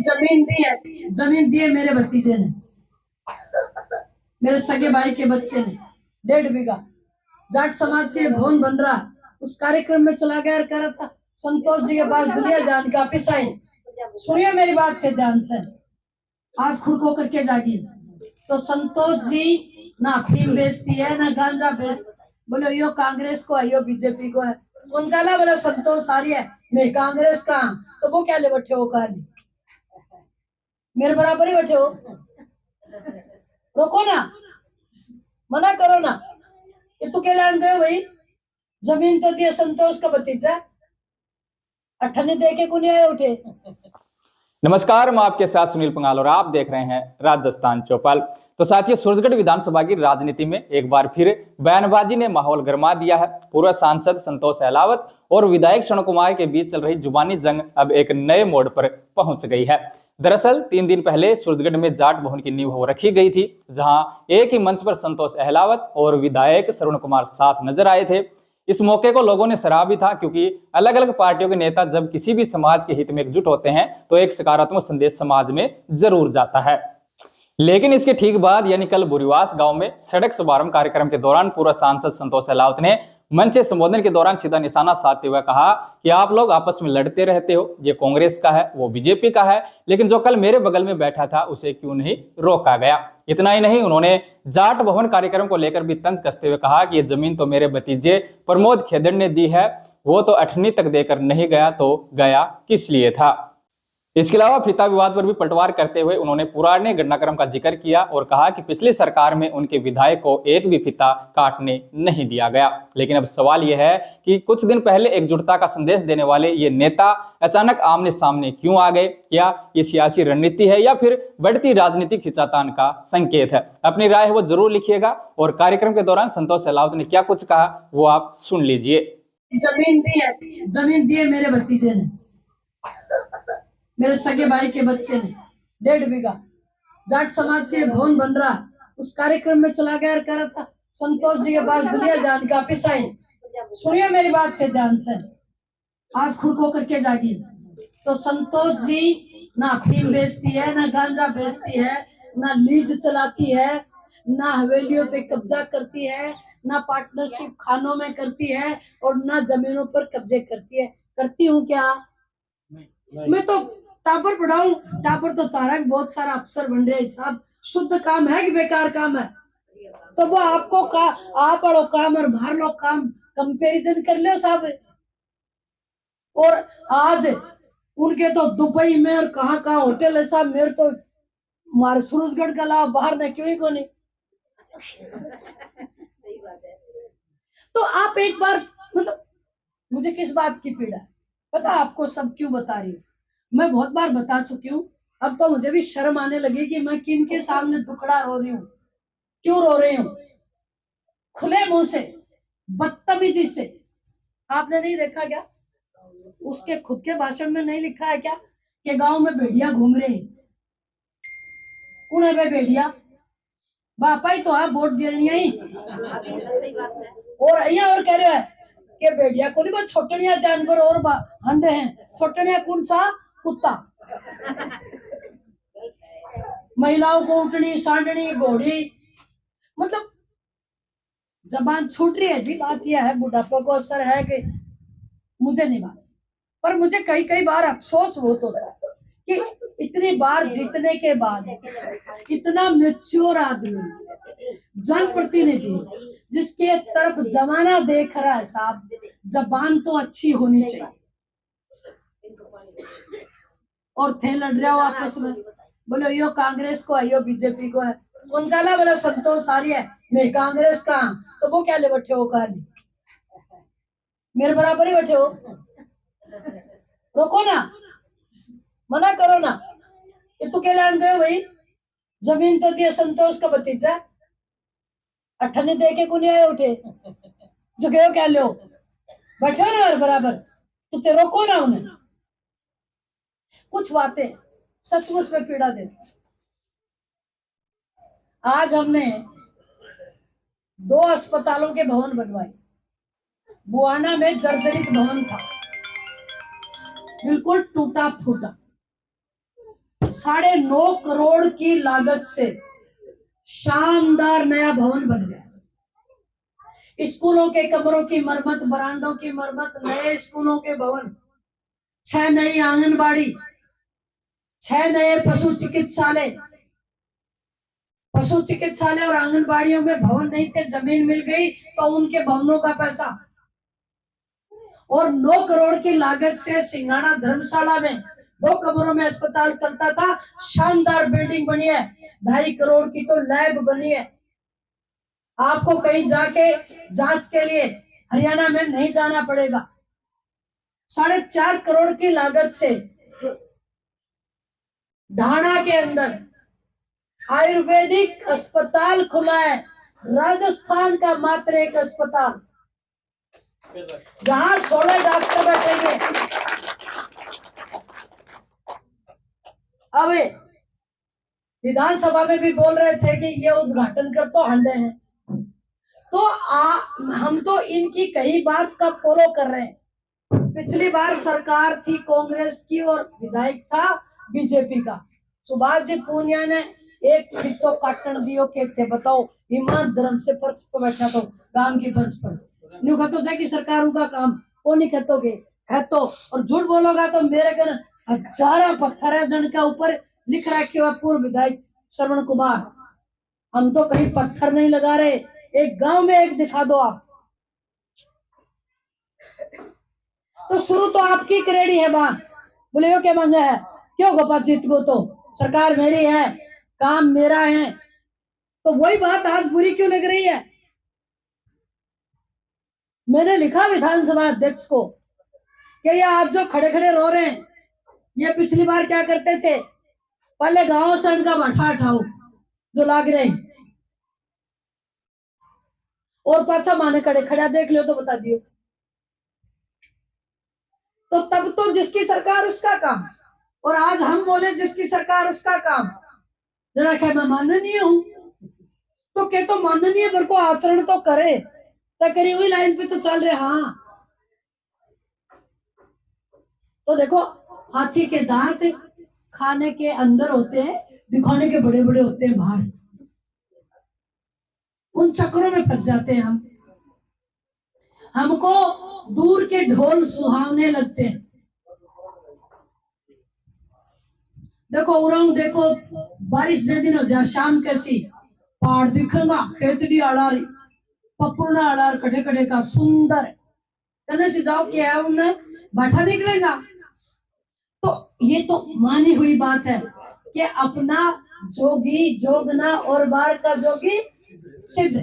जमीन दी है मेरे भतीजे ने, मेरे सगे भाई के बच्चे ने 1.5 बीघा। जाट समाज के लिए भवन बन रहा, उस कार्यक्रम में चला गया और कह रहा था संतोष जी के पास दुनिया जान का पिसाई। सुनिए मेरी बात के ध्यान से, आज खुद को करके जागी। तो संतोष जी ना अफीम बेचती है ना गांजा बेचती, बोलो यो कांग्रेस को है यो बीजेपी को है। कौन जाला बोला संतोष आ रही है मैं कांग्रेस का, तो वो क्या ले बैठे हो काली, मेरे बराबर ही बैठे हो। रोको ना, मना करो ना, ये तू क्या लान गए भाई, जमीन तो दिया संतोष का भतीजा, अठन्ने दे के कुछ आए उठे। नमस्कार, मैं आपके साथ सुनील पंगाल और आप देख रहे हैं राजस्थान चौपाल। तो साथियों, सूरजगढ़ विधानसभा की राजनीति में एक बार फिर बयानबाजी ने माहौल गरमा दिया है। पूर्व सांसद संतोष अहलावत और विधायक क्षण कुमार के बीच चल रही जुबानी जंग अब एक नए मोड़ पर पहुंच गई है। दरअसल 3 दिन पहले सूरजगढ़ में जाट भवन की नींव हो रखी गई थी, जहां एक ही मंच पर संतोष अहलावत और विधायक क्षण कुमार साथ नजर आए थे। इस मौके को लोगों ने सराहा भी था, क्योंकि अलग अलग पार्टियों के नेता जब किसी भी समाज के हित में एकजुट होते हैं तो एक सकारात्मक संदेश समाज में जरूर जाता है। लेकिन इसके ठीक बाद यानी कल बुरीवास गांव में सड़क शुभारंभ कार्यक्रम के दौरान पूर्व सांसद संतोष अहलावत ने मंच से संबोधन के दौरान सीधा निशाना साधते हुए कहा कि आप लोग आपस में लड़ते रहते हो, ये कांग्रेस का है वो बीजेपी का है, लेकिन जो कल मेरे बगल में बैठा था उसे क्यों नहीं रोका गया। इतना ही नहीं, उन्होंने जाट भवन कार्यक्रम को लेकर भी तंज कसते हुए कहा कि ये जमीन तो मेरे भतीजे प्रमोद खेदड़ ने दी है, वो तो 8वीं तक देकर नहीं गया तो गया किस लिए था। इसके अलावा फिता विवाद पर भी पलटवार करते हुए उन्होंने पुराने घटनाक्रम का जिक्र किया और कहा कि पिछली सरकार में उनके विधायक को एक भी फिता काटने नहीं दिया गया। लेकिन अब सवाल यह है कि कुछ दिन पहले एकजुटता का संदेश देने वाले ये नेता अचानक आमने सामने क्यों आ गए? क्या ये सियासी रणनीति है या फिर बढ़ती राजनीतिक खिंचातान का संकेत है? अपनी राय है वो जरूर लिखिएगा। और कार्यक्रम के दौरान संतोष अहलावत ने क्या कुछ कहा वो आप सुन लीजिए। जमीन दी है मेरे भतीजे ने, मेरे सगे भाई के बच्चे ने 1.5 बीघा। जाट समाज के लिए भवन बन रहा, उस कार्यक्रम में चला गया और कह रहा था संतोष जी के पास दुनिया जान का पिसाई। सुनिए मेरी बात के ध्यान से, आज खुद को करके जागी। तो संतोष जी ना अफीम बेचती है ना गांजा बेचती है, ना लीज चलाती है, ना हवेलियों पे कब्जा करती है, ना पार्टनरशिप खानों में करती है और ना जमीनों पर कब्जे करती है। करती हूँ क्या मैं तो टापर पढ़ाऊं, टापर तो तारा बहुत सारा अफसर बन रहे हैं साहब। शुद्ध काम है कि बेकार काम है? तो वो आपको आप और काम और बाहर लोग काम कंपैरिजन कर ले साहब। और आज उनके तो दुबई में और कहाँ होटल है साहब, मेरे तो हमारे सूरजगढ़ का अलावा बाहर में क्यों ही को नहीं। तो आप एक बार मतलब मुझे किस बात की पीड़ा है पता आपको, सब क्यों बता रही हूँ, मैं बहुत बार बता चुकी हूँ। अब तो मुझे भी शर्म आने लगी कि मैं किन के सामने दुखड़ा रो रही हूँ, क्यों रो रही हूँ। खुले मुंह से बदतमीजी से, आपने नहीं देखा क्या उसके खुद के भाषण में नहीं लिखा है क्या कि गांव में भेड़िया घूम रहे हैं? कौन है भेड़िया? बापा ही तो है वोट गिरनिया ही। और यहाँ और कह रहे हैं कि भेड़िया को नहीं, छोटनिया जानवर और हंडे हैं। छोटनिया कौन सा? कुत्ता। महिलाओं को उठनी सांडनी घोड़ी, मतलब जबान छूट रही है जी। बात यह है बुढ़ापे को असर है कि मुझे नहीं मालूम, पर मुझे कई बार अफसोस बहुत होता है कि इतनी बार जीतने के बाद इतना मैच्योर आदमी जनप्रतिनिधि जिसके तरफ जमाना देख रहा है साहब, जबान तो अच्छी होनी चाहिए। और थे लड़ रहे हो आपस में, बोलो यो कांग्रेस को है यो बीजेपी को है। कौन जाला बोला संतोष आ रही है मैं कांग्रेस का, तो वो क्या ले बैठे हो काली, मेरे बराबर ही बैठे हो। रोको ना, मना करो ना, ये तू क्या लान गए भाई, जमीन तो दिया संतोष का भतीजा, 8 दे के कुछ आए उठे। जो गए क्या लो बैठे हो ना मेरे बराबर, तो ते रोको ना उन्हें। कुछ बातें सचमुच में पीड़ा देती। आज हमने 2 अस्पतालों के भवन बनवाए। बुआना में जर्जरित भवन था, बिल्कुल टूटा फूटा। 9.5 करोड़ की लागत से शानदार नया भवन बन गया। स्कूलों के कमरों की मरम्मत, बरामदों की मरम्मत, नए स्कूलों के भवन, 6 नई आंगनबाड़ी, 6 नए पशु चिकित्सालय और आंगनबाड़ियों में भवन नहीं थे, जमीन मिल गई तो उनके भवनों का पैसा। और 9 करोड़ की लागत से सिंघाड़ा धर्मशाला में 2 कमरों में अस्पताल चलता था, शानदार बिल्डिंग बनी है। 2.5 करोड़ की तो लैब बनी है। आपको कहीं जाके जांच के लिए हरियाणा में नहीं जाना पड़ेगा। 4.5 करोड़ की लागत से ढाणा के अंदर आयुर्वेदिक अस्पताल खुला है, राजस्थान का मात्र एक अस्पताल, जहां 16 डॉक्टर बैठेंगे। अब विधानसभा में भी बोल रहे थे कि ये उद्घाटन कर तो हंडे हैं, तो हम तो इनकी कई बात का फॉलो कर रहे हैं। पिछली बार सरकार थी कांग्रेस की और विधायक था बीजेपी का। सुभाष जी पूनिया ने एक फिर तो काटन दियो के थे, बताओ, ईमान धर्म से फर्श पर बैठा तो गांव की फर्श पर न्यू कहतो से कि सरकारों का काम वो नहीं कहतोगे, कहतो और झूठ बोलोगा तो मेरे घर 1000 पत्थर है जिनके ऊपर लिख रखे हुआ पूर्व विधायक श्रवण कुमार। हम तो कहीं पत्थर नहीं लगा रहे, एक गांव में एक दिखा दो आप। तो शुरू तो आपकी करेड़ी है बात, बोले क्या मांगा है, क्यों गोपाल जीत को, तो सरकार मेरी है, काम मेरा है, तो वही बात आज बुरी क्यों लग रही है। मैंने लिखा विधानसभा अध्यक्ष को कि ये आप जो खड़े खड़े रो रहे हैं, ये पिछली बार क्या करते थे, पहले गांव से उनका भाठा हटाओ जो लाग रहे हैं, और पाछा माने खड़े खड़ा देख लो तो बता दियो। तो तब तो जिसकी सरकार उसका काम, और आज हम बोले जिसकी सरकार उसका काम। जरा क्या मैं माननीय हूं, तो क्या तो माननीय पर को आचरण तो करे, तो करी हुई लाइन पे तो चल रहे। हाँ तो देखो, हाथी के दांत खाने के अंदर होते हैं, दिखाने के बड़े बड़े होते हैं बाहर। उन चक्करों में फंस जाते हैं हम। हमको दूर के ढोल सुहावने लगते हैं। देखो उराऊ, देखो बारिश जे दिन हो जा, शाम कैसी पहाड़ दिखेगा, खेतड़ी आड़ारी, पपुना आड़ार कड़े कड़े का सुंदर, कहने से जाओ क्या है उन्हें बैठा निकलेगा। तो ये तो मानी हुई बात है कि अपना जोगी जोगना और बार का जोगी सिद्ध।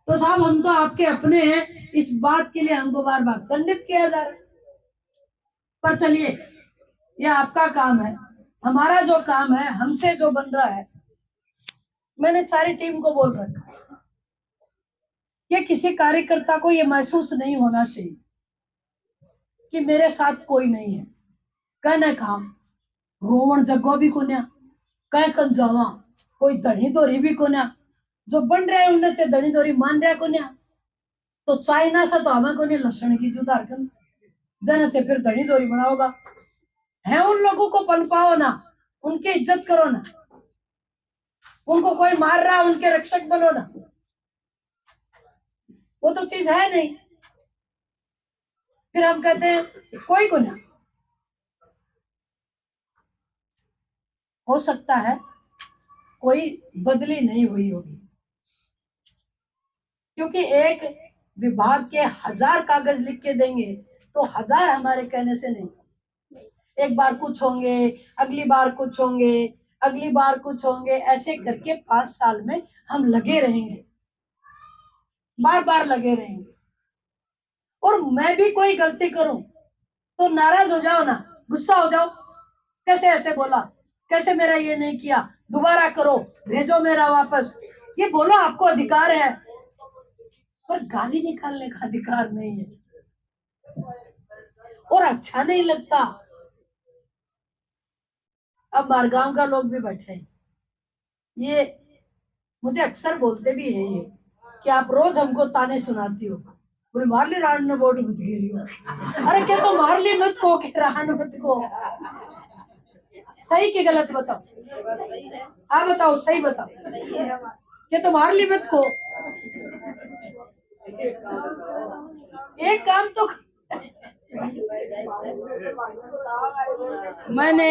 तो साहब हम तो आपके अपने हैं, इस बात के लिए हमको बार बार दंडित किया जा रहा है। पर चलिए, ये आपका काम है, हमारा जो काम है, हमसे जो बन रहा है, मैंने सारी टीम को बोल रखा है, ये किसी कार्यकर्ता को ये महसूस नहीं होना चाहिए कि मेरे साथ कोई नहीं है। कहने काम रोवण जगो भी कोन्या, कह कन जावा कोई दड़ी दोरी भी कोन्या, जो बन रहे हैं उन्हें ते दड़ी दोरी मान रहा कोन्या। तो चाइना से तो हमें कोने लक्षण की जुदार कर जनते फिर दड़ी दोरी बनाओगा है। उन लोगों को पनपाओ ना, उनकी इज्जत करो ना, उनको कोई मार रहा उनके रक्षक बनो ना, वो तो चीज है नहीं। फिर हम कहते हैं कोई को ना, हो सकता है कोई बदली नहीं हुई होगी, क्योंकि एक विभाग के 1000 कागज लिख के देंगे तो 1000 हमारे कहने से नहीं, एक बार कुछ होंगे, अगली बार कुछ होंगे, अगली बार कुछ होंगे, ऐसे करके 5 साल में हम लगे रहेंगे, बार बार लगे रहेंगे। और मैं भी कोई गलती करूं तो नाराज हो जाओ ना, गुस्सा हो जाओ, कैसे ऐसे बोला, कैसे मेरा ये नहीं किया, दोबारा करो, भेजो मेरा वापस, ये बोलो आपको अधिकार है, पर गाली निकालने का अधिकार नहीं है। और अच्छा नहीं लगता। अब मारगांव का लोग भी बैठे हैं, ये मुझे अक्सर बोलते भी हैं ये कि आप रोज हमको ताने सुनाती हो, बोले मारली राण ने बोट मत गिरी हो। अरे क्या तो मारली मत को कि राण मत को, सही कि गलत बताओ। हाँ बताओ, सही बताओ। ये तो मार ली मत को। एक काम तो मैंने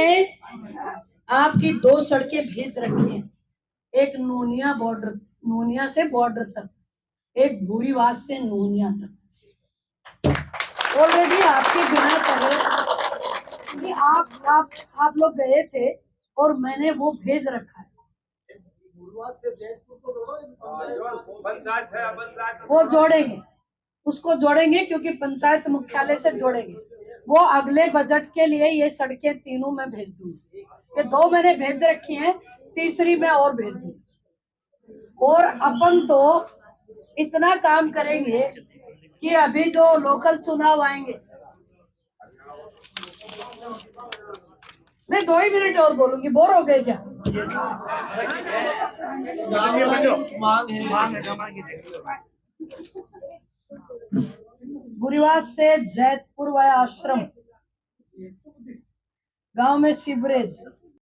आपकी 2 सड़कें भेज रखी हैं, एक नूनिया बॉर्डर, नूनिया से बॉर्डर तक, एक भूरीवास से नूनिया तक। ऑलरेडी आपके बिना कहे कि आप लोग गए थे और मैंने वो भेज रखा है। वो जोड़ेंगे, उसको जोड़ेंगे क्योंकि पंचायत मुख्यालय से जोड़ेंगे। वो अगले बजट के लिए ये सड़कें तीनों मैं भेज दूंगी। ये 2 मैंने भेज रखी हैं, तीसरी मैं और भेज दूंगी। और अपन तो इतना काम करेंगे कि अभी जो लोकल चुनाव आएंगे, मैं 2 ही मिनट और बोलूंगी, बोर हो गए क्या? बुरीवास से जैतपुर वाया आश्रम, गांव में सीवरेज,